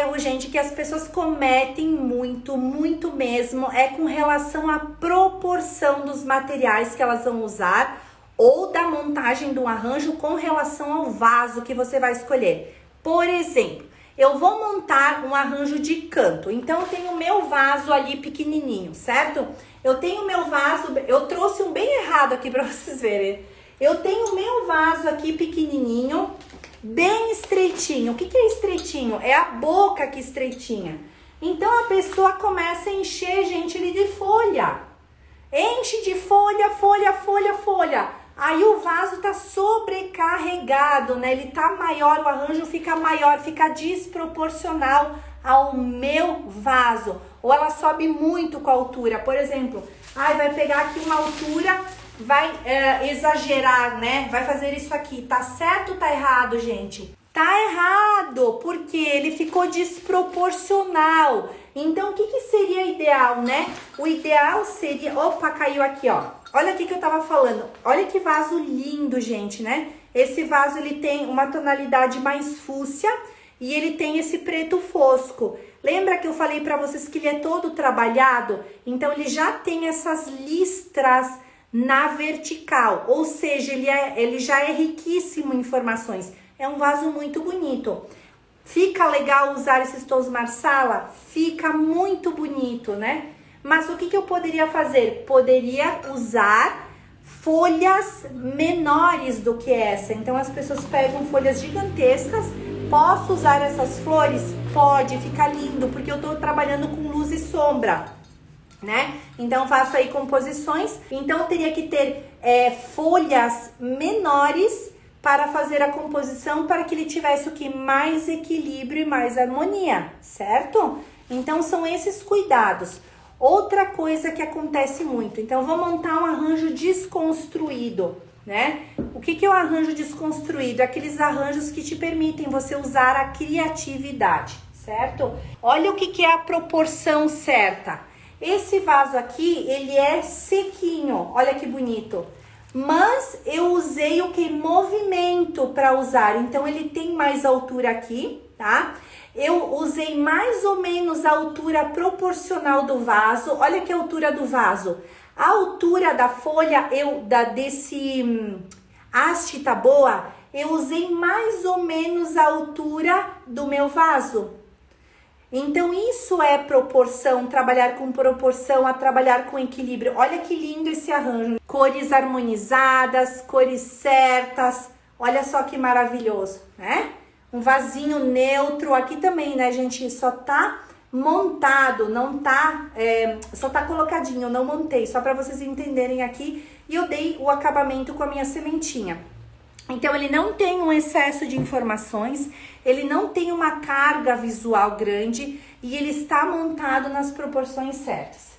erro, gente, que as pessoas cometem muito mesmo é com relação à proporção dos materiais que elas vão usar ou da montagem do arranjo com relação ao vaso que você vai escolher. Por exemplo, eu vou montar um arranjo de canto, então eu tenho o meu vaso ali pequenininho, certo? Eu tenho o meu vaso, eu trouxe um bem errado aqui para vocês verem. Eu tenho o meu vaso aqui pequenininho, bem estreitinho. O que é estreitinho? É a boca aqui estreitinha. Então a pessoa começa a encher, gente, ele de folha. Enche de folha. Aí o vaso tá sobrecarregado, né? Ele tá maior, o arranjo fica maior, fica desproporcional ao meu vaso. Ou ela sobe muito com a altura. Por exemplo, vai pegar aqui uma altura, vai exagerar, né? Vai fazer isso aqui. Tá certo ou tá errado, gente? Tá errado, porque ele ficou desproporcional. Então, o que seria ideal, né? O ideal seria... Opa, caiu aqui, ó. Olha aqui que eu tava falando. Olha que vaso lindo, gente, né? Esse vaso, ele tem uma tonalidade mais fúcsia e ele tem esse preto fosco. Lembra que eu falei pra vocês que ele é todo trabalhado? Então, ele já tem essas listras na vertical. Ou seja, ele já é riquíssimo em informações. É um vaso muito bonito. Fica legal usar esses tons marsala? Fica muito bonito, né? Mas o que eu poderia fazer? Poderia usar folhas menores do que essa. Então, as pessoas pegam folhas gigantescas. Posso usar essas flores? Pode, fica lindo, porque eu tô trabalhando com luz e sombra, né? Então, faço aí composições. Então, eu teria que ter folhas menores para fazer a composição, para que ele tivesse o que? Mais equilíbrio e mais harmonia, certo? Então, são esses cuidados. Outra coisa que acontece muito, então eu vou montar um arranjo desconstruído, né? O que é o arranjo desconstruído? Aqueles arranjos que te permitem você usar a criatividade, certo? Olha o que é a proporção certa. Esse vaso aqui, ele é sequinho, olha que bonito. Mas eu usei o que? Movimento para usar, então ele tem mais altura aqui, tá? Eu usei mais ou menos a altura proporcional do vaso. Olha que altura do vaso. A altura da folha, desse haste tá boa, eu usei mais ou menos a altura do meu vaso. Então, isso é proporção, trabalhar com proporção, a trabalhar com equilíbrio. Olha que lindo esse arranjo. Cores harmonizadas, cores certas. Olha só que maravilhoso, né? Um vasinho neutro. Aqui também, né, gente? Só tá montado, não tá... só tá colocadinho, eu não montei. Só pra vocês entenderem aqui. E eu dei o acabamento com a minha sementinha. Então, ele não tem um excesso de informações, ele não tem uma carga visual grande e ele está montado nas proporções certas.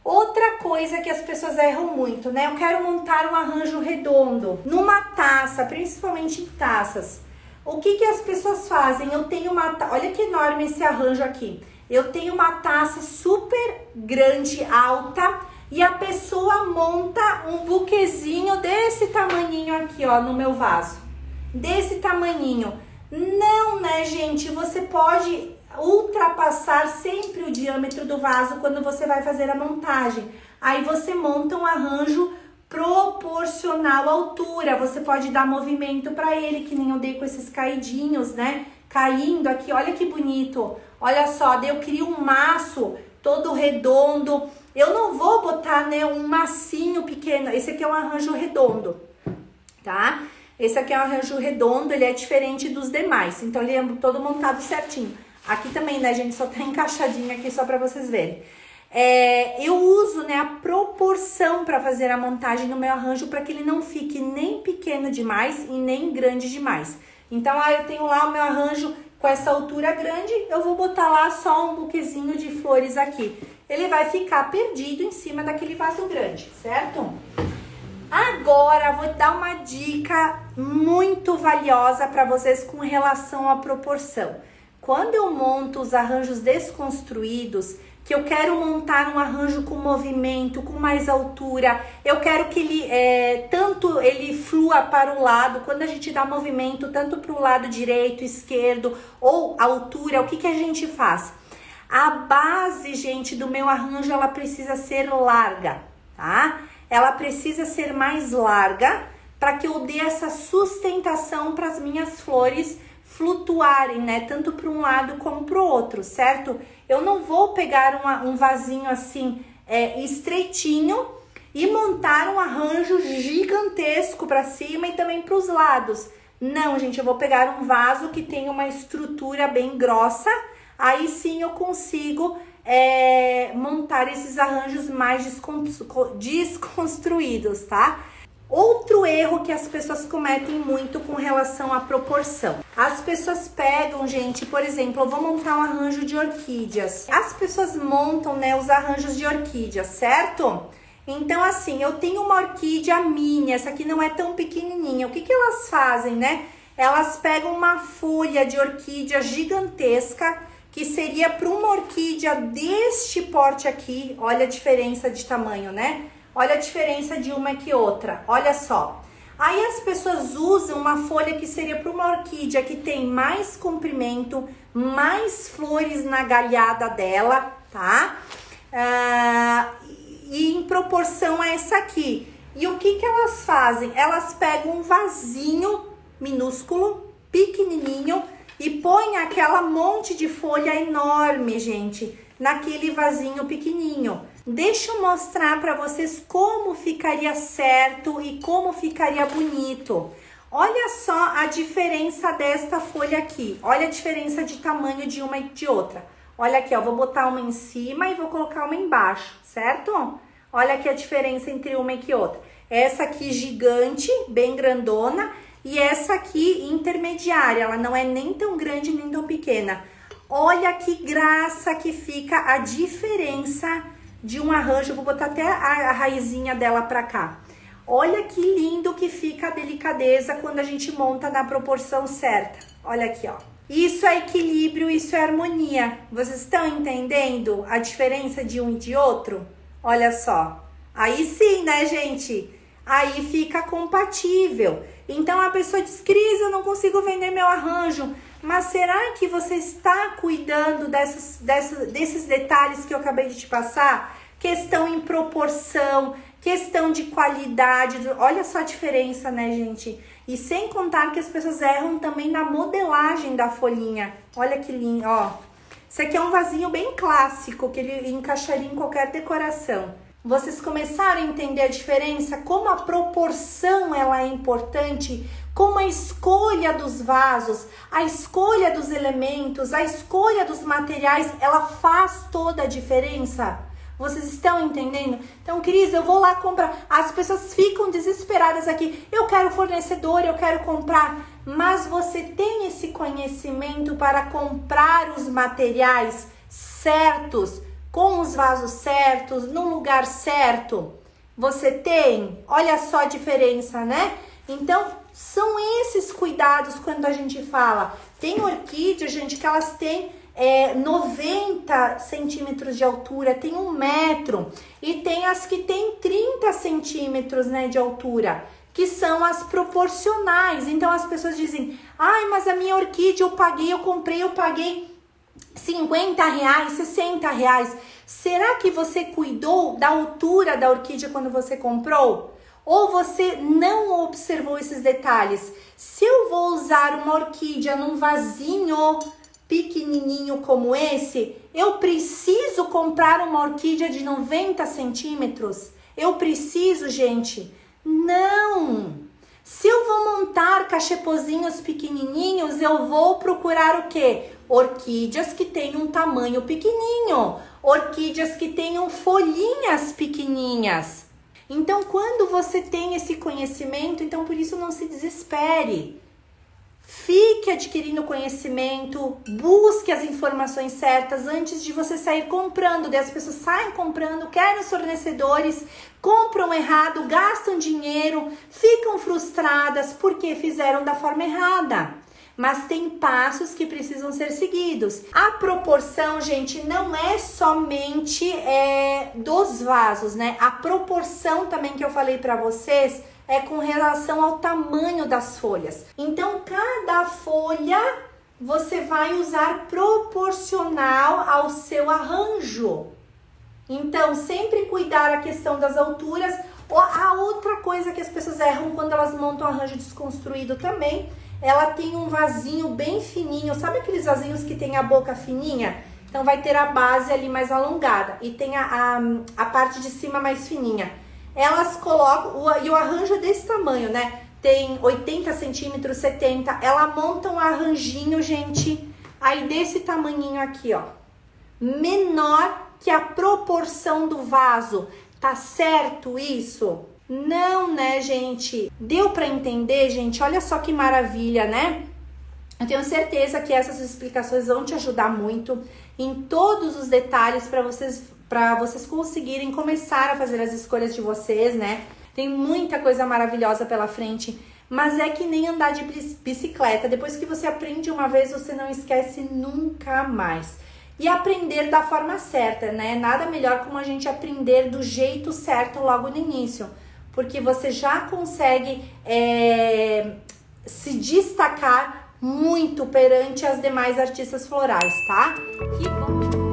Outra coisa que as pessoas erram muito, né? Eu quero montar um arranjo redondo numa taça, principalmente em taças. O que as pessoas fazem? Eu tenho uma... Olha que enorme esse arranjo aqui. Eu tenho uma taça super grande, alta... E a pessoa monta um buquezinho desse tamaninho aqui, ó, no meu vaso. Desse tamaninho. Não, né, gente? Você pode ultrapassar sempre o diâmetro do vaso quando você vai fazer a montagem. Aí você monta um arranjo proporcional à altura. Você pode dar movimento para ele, que nem eu dei com esses caidinhos, né? Caindo aqui, olha que bonito. Olha só, daí eu crio um maço todo redondo. Eu não vou botar, né, um massinho pequeno. Esse aqui é um arranjo redondo, tá? Esse aqui é um arranjo redondo, ele é diferente dos demais. Então, ele é todo montado certinho. Aqui também, né, gente, só tá encaixadinho aqui só pra vocês verem. Eu uso, né, a proporção pra fazer a montagem no meu arranjo para que ele não fique nem pequeno demais e nem grande demais. Então, eu tenho lá o meu arranjo com essa altura grande, eu vou botar lá só um buquezinho de flores aqui. Ele vai ficar perdido em cima daquele vaso grande, certo? Agora, vou dar uma dica muito valiosa para vocês com relação à proporção. Quando eu monto os arranjos desconstruídos, que eu quero montar um arranjo com movimento, com mais altura, eu quero que ele, tanto ele flua para o lado, quando a gente dá movimento, tanto para o lado direito, esquerdo, ou altura, o que que a gente faz? A base, gente, do meu arranjo, ela precisa ser larga, tá? Ela precisa ser mais larga para que eu dê essa sustentação para as minhas flores flutuarem, né? Tanto para um lado como para o outro, certo? Eu não vou pegar um vasinho assim estreitinho e montar um arranjo gigantesco para cima e também para os lados. Não, gente, eu vou pegar um vaso que tem uma estrutura bem grossa, aí sim eu consigo montar esses arranjos mais desconstruídos, tá? Outro erro que as pessoas cometem muito com relação à proporção. As pessoas pegam, gente, por exemplo, eu vou montar um arranjo de orquídeas. As pessoas montam, né, os arranjos de orquídeas, certo? Então, assim, eu tenho uma orquídea mini, essa aqui não é tão pequenininha. O que que elas fazem, né? Elas pegam uma folha de orquídea gigantesca, que seria para uma orquídea deste porte aqui. Olha a diferença de tamanho, né? Olha a diferença de uma que outra, olha só. Aí as pessoas usam uma folha que seria para uma orquídea que tem mais comprimento, mais flores na galhada dela, tá? E em proporção a essa aqui. E o que que elas fazem? Elas pegam um vasinho minúsculo, pequenininho, e põem aquela monte de folha enorme, gente, naquele vasinho pequenininho. Deixa eu mostrar para vocês como ficaria certo e como ficaria bonito. Olha só a diferença desta folha aqui. Olha a diferença de tamanho de uma e de outra. Olha aqui, ó, vou botar uma em cima e vou colocar uma embaixo, certo? Olha aqui a diferença entre uma e que outra. Essa aqui gigante, bem grandona, e essa aqui intermediária. Ela não é nem tão grande nem tão pequena. Olha que graça que fica a diferença de um arranjo. Vou botar até a raizinha dela pra cá. Olha que lindo que fica a delicadeza quando a gente monta na proporção certa. Olha aqui, ó. Isso é equilíbrio, isso é harmonia. Vocês estão entendendo a diferença de um e de outro? Olha só. Aí sim, né, gente? Aí fica compatível. Então a pessoa diz, Cris, eu não consigo vender meu arranjo. Mas será que você está cuidando desses detalhes que eu acabei de te passar? Questão em proporção, questão de qualidade. Olha só a diferença, né, gente? E sem contar que as pessoas erram também na modelagem da folhinha. Olha que lindo, ó. Isso aqui é um vasinho bem clássico, que ele encaixaria em qualquer decoração. Vocês começaram a entender a diferença? Como a proporção ela é importante? Como a escolha dos vasos, a escolha dos elementos, a escolha dos materiais, ela faz toda a diferença? Vocês estão entendendo? Então, Cris, eu vou lá comprar. As pessoas ficam desesperadas aqui. Eu quero fornecedor, eu quero comprar. Mas você tem esse conhecimento para comprar os materiais certos, com os vasos certos, no lugar certo? Você tem? Olha só a diferença, né? Então, são esses cuidados quando a gente fala. Tem orquídeas, gente, que elas têm 90 centímetros de altura, tem 1 metro. E tem as que têm 30 centímetros, né, de altura, que são as proporcionais. Então, as pessoas dizem, ai, mas a minha orquídea eu paguei 50 reais, 60 reais. Será que você cuidou da altura da orquídea quando você comprou? Ou você não observou esses detalhes? Se eu vou usar uma orquídea num vasinho pequenininho como esse, eu preciso comprar uma orquídea de 90 centímetros? Eu preciso, gente? Não! Se eu vou montar cachepozinhos pequenininhos, eu vou procurar o quê? Orquídeas que tenham um tamanho pequenininho, orquídeas que tenham folhinhas pequenininhas. Então, quando você tem esse conhecimento, então por isso não se desespere. Fique adquirindo conhecimento, busque as informações certas antes de você sair comprando. Daí as pessoas saem comprando, querem os fornecedores, compram errado, gastam dinheiro, ficam frustradas porque fizeram da forma errada. mas tem passos que precisam ser seguidos. A proporção, gente, não é somente dos vasos, né? A proporção também que eu falei para vocês é com relação ao tamanho das folhas. Então, cada folha você vai usar proporcional ao seu arranjo. Então, sempre cuidar a questão das alturas. A outra coisa que as pessoas erram quando elas montam arranjo desconstruído também, ela tem um vasinho bem fininho. Sabe aqueles vasinhos que tem a boca fininha? Então, vai ter a base ali mais alongada e tem a parte de cima mais fininha. Elas colocam, e o arranjo é desse tamanho, né? Tem 80 centímetros, 70. Ela monta um arranjinho, gente, aí desse tamanhinho aqui, ó. Menor que a proporção do vaso. Tá certo isso? Não, né, gente? Deu pra entender, gente? Olha só que maravilha, né? Eu tenho certeza que essas explicações vão te ajudar muito em todos os detalhes para vocês conseguirem começar a fazer as escolhas de vocês, né? Tem muita coisa maravilhosa pela frente, mas é que nem andar de bicicleta. Depois que você aprende uma vez, você não esquece nunca mais. E aprender da forma certa, né? Nada melhor como a gente aprender do jeito certo logo no início, porque você já consegue se destacar muito perante as demais artistas florais, tá? Que bom!